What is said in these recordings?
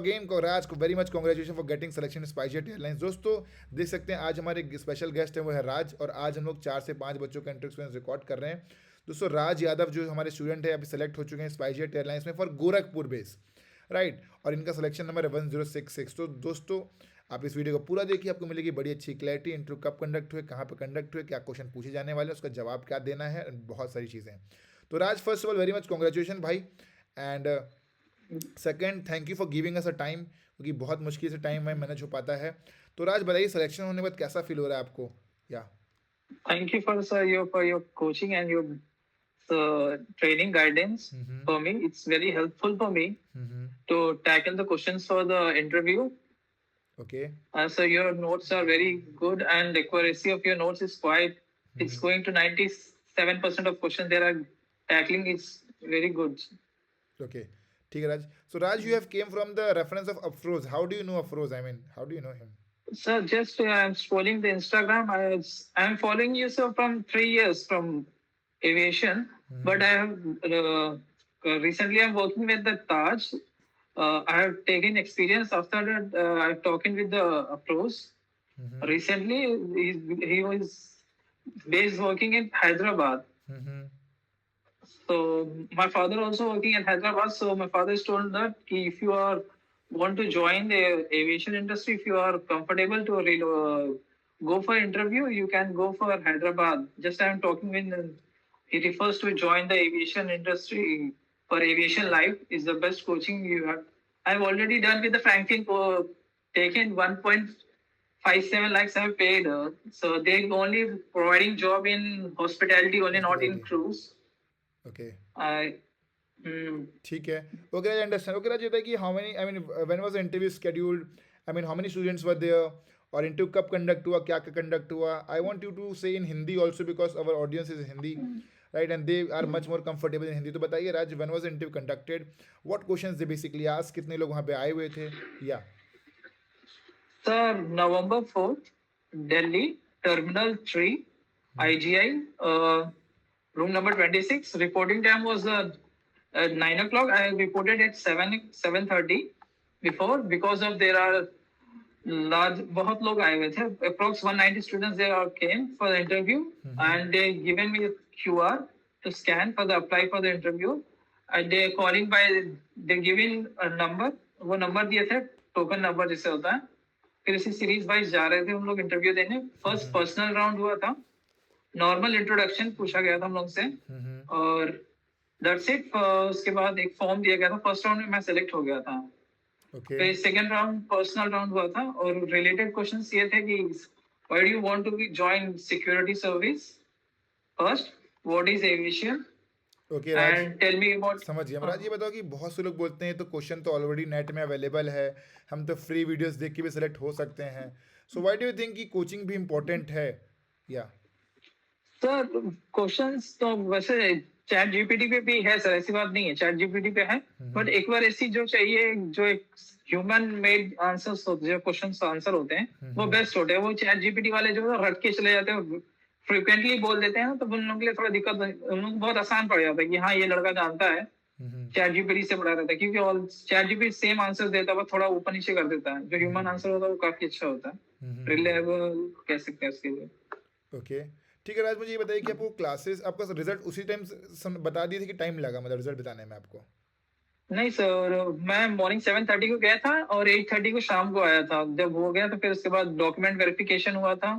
Again राज को very much congratulation for getting selection SpiceJet airlines. दोस्तों देख सकते हैं आज हमारे स्पेशल गेस्ट हैं वो है राज, और आज हम लोग 4 से 5 बच्चों का इंटरव्यू एक्सपीरियंस रिकॉर्ड कर रहे हैं। दोस्तों राज यादव जो हमारे स्टूडेंट है अभी सेलेक्ट हो चुके हैं स्पाइसजेट एयरलाइंस में फॉर गोरखपुर बेस, राइट। और इनका सिलेक्शन नंबर है 1066। तो दोस्तों आप इस वीडियो को पूरा देखिए, आपको मिलेगी बड़ी अच्छी क्लैरिटी। इंटरव्यू कब कंडक्ट हुए, कहाँ पर कंडक्ट हुए, क्या क्वेश्चन पूछे जाने वाले हैं, उसका जवाब क्या देना है, बहुत सारी चीज़ें। तो Raj first of all very much congratulation भाई, and second thank you for giving us a time, क्योंकि बहुत मुश्किल से टाइम वाइम मैनेज हो पाता है। तो राज बताइए सिलेक्शन होने के बाद कैसा फील हो रहा है आपको? या Thank you for sir your coaching and your training guidance for me. It's very helpful for me to tackle the questions for the interview. Okay So your notes are very good and accuracy of your notes is quite. It's going to 97% of questions they are tackling is very good. Okay ठीक है Raj. So Raj you have came from the reference of Afroz, how do you know Afroz, I mean how do you know him? Sir, just I'm scrolling the Instagram. I'm following you sir from 3 years from aviation, but I have recently I'm working with the Taj. I have taken experience after that. I'm talking with the pros. Recently, he was based working in Hyderabad. So my father also working in Hyderabad. So my father is told that if you are want to join the aviation industry, if you are comfortable to go for interview, you can go for Hyderabad. Just I'm talking with. He refers to join the aviation industry for aviation life is the best coaching you have. I've already done with the Franklin taken 1.57 lakhs I have paid. So they only providing job in hospitality only, not in cruise. Okay I ठीक है। Okay Raj understand. Okay Raj, ये बताइए कि how many, I mean when was the interview scheduled, I mean how many students were there, और interview कब conduct हुआ, क्या क्या कंडक्ट हुआ? I want you to say in Hindi also because our audience is Hindi, right, and they are much more comfortable in Hindi. तो बताइए Raj, when was the interview conducted, what questions they basically ask, कितने लोग वहाँ पे आए हुए थे? या Sir, November 4th, Delhi, Terminal 3, IGI, room number 26. Reporting time was 9 o'clock. I reported at 7:30 before because of there are large बहुत लोग आए हुए थे. Approx 190 students there are came for the interview and they given me a QR to scan for the apply for the interview. And they calling by they giving a number. वो number दिए थे token number जिससे होता है. फिर इसी series wise जा रहे थे हम लोग इंटरव्यू देने. फर्स्ट पर्सनल राउंड हुआ था, नॉर्मल इंट्रोडक्शन पूछा गया था हम लोग से और दैट्स इट. उसके बाद एक फॉर्म दिया गया था. फर्स्ट राउंड में मैं सेलेक्ट हो गया था. ओके फिर सेकंड राउंड पर्सनल राउंड हुआ था और रिलेटेड क्वेश्चंस ये थे कि why do you want to join security service, first what is aviation okay Raj, and tell me about. समझ गया। राज ये बताओ कि बहुत से लोग बोलते हैं तो क्वेश्चन तो ऑलरेडी नेट में अवेलेबल है, हम तो फ्री वीडियोस देख के भी सेलेक्ट हो सकते हैं, so why do you think कि कोचिंग भी इम्पोर्टेंट है? या सर क्वेश्चंस तो वैसे चैट जीपीटी पे भी है सर, ऐसी बात नहीं है, चैट जीपीटी पे है. बट एक बार ऐसी जो चाहिए जो एक ह्यूमन मेड आंसर्स होते जो क्वेश्चंस आंसर होते हैं वो बेस्ट होते हैं. वो चैट जीपीटी वाले जो है रट के चले जाते हैं, फ्रिक्वेंटली बोल देते हैं, तो उन लोगों के लिए थोड़ा दिक्कत, उन लोगों को बहुत आसान पड़ जाता है कि हाँ ये लड़का जानता है, चैट जीपीटी से पढ़ा रहता है. क्योंकि all chat GPT same answer देता है, वो थोड़ा ऊपर नीचे कर देता है. जो ह्यूमन आंसर होता है वो काफी अच्छा होता है, रिलायबल कह सकते हैं उसके लिए. ओके ठीक है राज, मुझे ये बताइए कि आपको क्लासेस, आपका रिजल्ट उसी टाइम बता दिए थे कि टाइम लगा मतलब रिजल्ट बताने में आपको? नहीं सर, मैं मॉर्निंग 7:30 को गया था और 8:30 को शाम को आया था. जब हो गया तो फिर उसके बाद डॉक्यूमेंट वेरिफिकेशन हुआ था.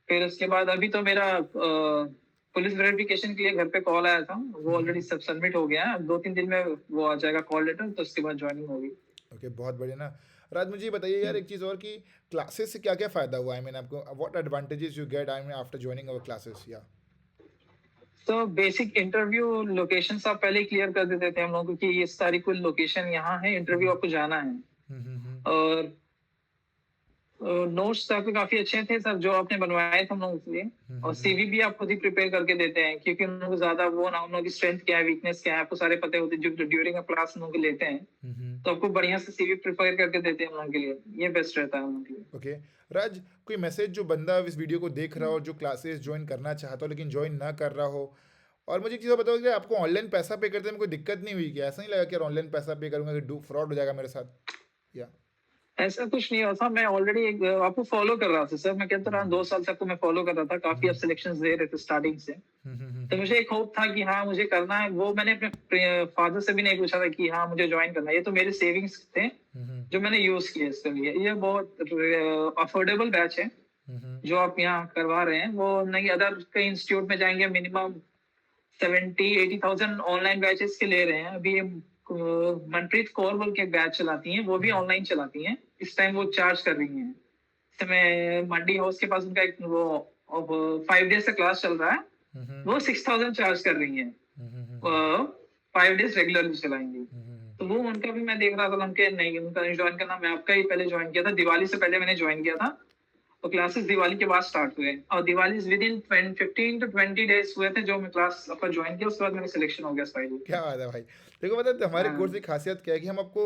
फिर उसके बाद अभी तो मेरा पुलिस वेरिफिकेशन के लिए घर पे कॉल आया था, वो ऑलरेडी सब सबमिट हो गया है. 2-3 दिन में वो आ जाएगा कॉल लेटर, तो उसके बाद ज्वाइनिंग होगी. ओके बहुत बढ़िया ना। राज मुझे ये बताइए यार एक चीज़ और कि क्लासेस से क्या क्या फ़ायदा हुआ, आई मीन आपको what advantages you get I mean after joining our classes? या तो बेसिक इंटरव्यू लोकेशन आप पहले क्लियर कर देते थे हम लोग को कि इस तारीख को लोकेशन यहाँ है, इंटरव्यू आपको जाना है. और नोट्स आपके काफी अच्छे थे सर जो आपने बनवाए थे हम लोगों के लिए. और सीवी भी आप खुद ही प्रिपेयर करके देते हैं, क्योंकि उन लोगों को ज्यादा वो ना, उन लोगों की स्ट्रेंथ क्या है, वीकनेस क्या है, आपको सारे पते होते हैं जो ड्यूरिंग क्लास हम लोग लेते हैं. तो आपको बढ़िया से सीवी प्रिपेयर करके देते हैं हम लोगों के लिए, ये बेस्ट रहता है हम लोगों के लिए. ओके राज, कोई मैसेज जो बंदा इस वीडियो को देख रहा हो जो क्लासेस ज्वाइन करना चाहता हो लेकिन ज्वाइन ना कर रहा हो, और मुझे एक चीज़ बताओ कि आपको ऑनलाइन पैसा पे करते में कोई दिक्कत नहीं हुई क्या? ऐसा नहीं लगा कि यार ऑनलाइन पैसा पे करूँगा कि डू फ्रॉड हो जाएगा मेरे साथ? या ऐसा कुछ नहीं हुआ था, मैं ऑलरेडी एक आपको फॉलो कर रहा था सर, मैं कहता रहा 2 साल से आपको मैं फॉलो कर रहा था, काफी आप सिलेक्शंस दे रहे थे स्टार्टिंग से, तो मुझे एक होप था कि हाँ मुझे करना है। वो मैंने अपने फादर से भी नहीं पूछा था कि हाँ मुझे ज्वाइन करना है, ये तो मेरे सेविंग्स थे जो मैंने यूज किए इसके लिए। ये बहुत अफोर्डेबल बैच है जो आप यहाँ करवा रहे हैं, वो नहीं अदर कई इंस्टीट्यूट में जाएंगे मिनिमम 70-80,000 ऑनलाइन बैचेस के ले रहे हैं। अभी ये मनप्रीत कौर बोल के एक बैच चलाती हैं, वो भी ऑनलाइन चलाती हैं, इस टाइम वो चार्ज कर रही हैं। इस समय मंडी हाउस के पास उनका एक वो 5 डेज का क्लास चल रहा है, वो 6,000 चार्ज कर रही हैं, 5 डेज रेगुलरली चलाएंगी। तो वो उनका भी मैं देख रहा था, उनके नहीं उनका ज्वाइन करना, मैं आपका ही पहले ज्वाइन किया था, दिवाली से पहले मैंने ज्वाइन किया था, तो क्लासेस दिवाली के बाद स्टार्ट हुए और Diwali with in 15 to 20 days हुए थे जो मैं क्लास आपका ज्वाइन किया, उसके बाद मेरा सिलेक्शन हो गया स्पाइडल। क्या बात है भाई। देखो मतलब हमारे हाँ कोर्स की खासियत क्या है कि हम आपको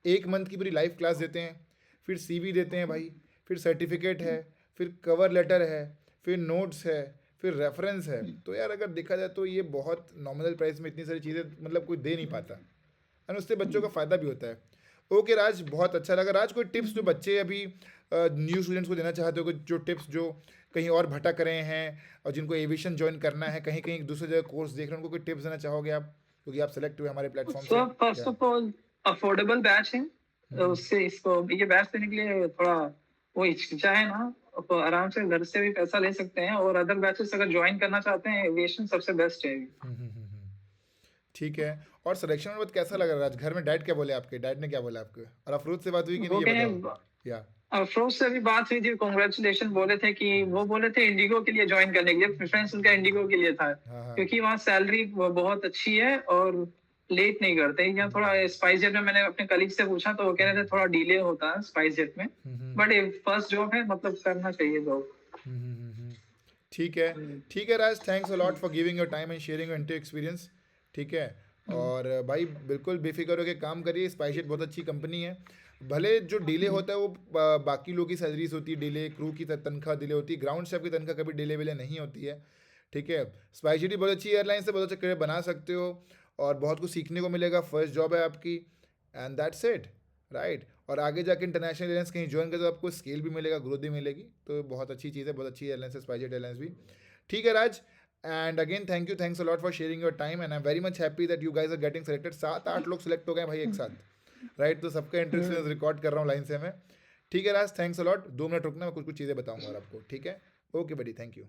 1 मंथ की पूरी लाइव क्लास देते हैं, फिर सीवी देते हैं भाई, फिर सर्टिफिकेट है, फिर कवर लेटर है, फिर नोट्स है, फिर रेफरेंस है। तो यार अगर देखा जाए तो ये बहुत नॉमिनल प्राइस में इतनी सारी चीज़ें मतलब कोई दे नहीं पाता, एंड उससे बच्चों का फ़ायदा भी होता है। ओके राज, बहुत अच्छा लगा। राज कोई टिप्स जो बच्चे अभी न्यू स्टूडेंट्स को देना चाहते हो, कोई जो टिप्स जो कहीं और भटक रहे हैं और जिनको एविएशन ज्वाइन करना है, कहीं कहीं दूसरी जगह कोर्स देख रहे हैं, उनको कोई टिप्स देना चाहोगे आप, क्योंकि आप सेलेक्ट हुए हमारे प्लेटफॉर्म से? सो फर्स्ट क्या? ऑफ ऑल अफोर्डेबल बैच है, तो उससे इसको ये बैच देने के लिए थोड़ा वो हिचकिचाए ना, तो आराम से घर से भी पैसा ले सकते हैं, और अदर बैचेस अगर ज्वाइन करना चाहते हैं एविएशन सबसे बेस्ट है। ठीक है। और सिलेक्शन में कैसा लगा राज? घर में डैड क्या बोले आपके? डैड ने क्या बोला आपके? और अफरोज से बात हुई कि नहीं, वो ये कहे बताओ। या अफरोज से भी बात हुई थी, कॉन्ग्रेचुलेशन बोले थे कि वो बोले थे इंडिगो के लिए ज्वाइन करने के लिए, प्रेफरेंस उनका इंडिगो के लिए था, हाँ हाँ। क्योंकि वहाँ सैलरी बहुत अच्छी है और लेट नहीं करते। यहाँ थोड़ा स्पाइस जेट में मैंने अपने कलीग से पूछा तो वो कह रहे थे थोड़ा डिले होता है स्पाइस जेट में, बट फर्स्ट जॉब है, मतलब करना चाहिए जॉब। ठीक है। ठीक है Raj, thanks a lot for giving your time and sharing your inter experience. ठीक है। और भाई बिल्कुल बेफिक्र होकर काम करिए, स्पाइसजेट बहुत अच्छी कंपनी है। भले जो डिले होता है वो बाकी लोगों की सैलरीज होती है डिले, क्रू की तनख्वाह डिले होती है, ग्राउंड स्टाफ की तनख्वाह कभी डिले विले नहीं होती है। ठीक है। स्पाइसजेट भी बहुत अच्छी एयरलाइन से बहुत अच्छा करियर बना सकते हो और बहुत कुछ सीखने को मिलेगा, फर्स्ट जॉब है आपकी, एंड दैट्स इट, राइट। और आगे जाके इंटरनेशनल एयरलाइंस कहीं ज्वाइन करें तो आपको स्केल भी मिलेगा, ग्रोथ भी मिलेगी, तो बहुत अच्छी चीज़ है, बहुत अच्छी एयरलाइंस है स्पाइसजेट एयरलाइंस भी। ठीक है Raj, and again thank you, thanks a lot for sharing your time, and I am very much happy that you guys are getting selected. 7-8 लोग सेलेक्ट हो गए भाई एक साथ, राइट। तो सबका इंटरेस्ट रिकॉर्ड कर रहा हूँ लाइन से मैं। ठीक है Raj, thanks a lot. 2 minute रुकना, मैं कुछ कुछ चीज़ें बताऊंगा और आपको। ठीक है, ओके बडी, थैंक यू।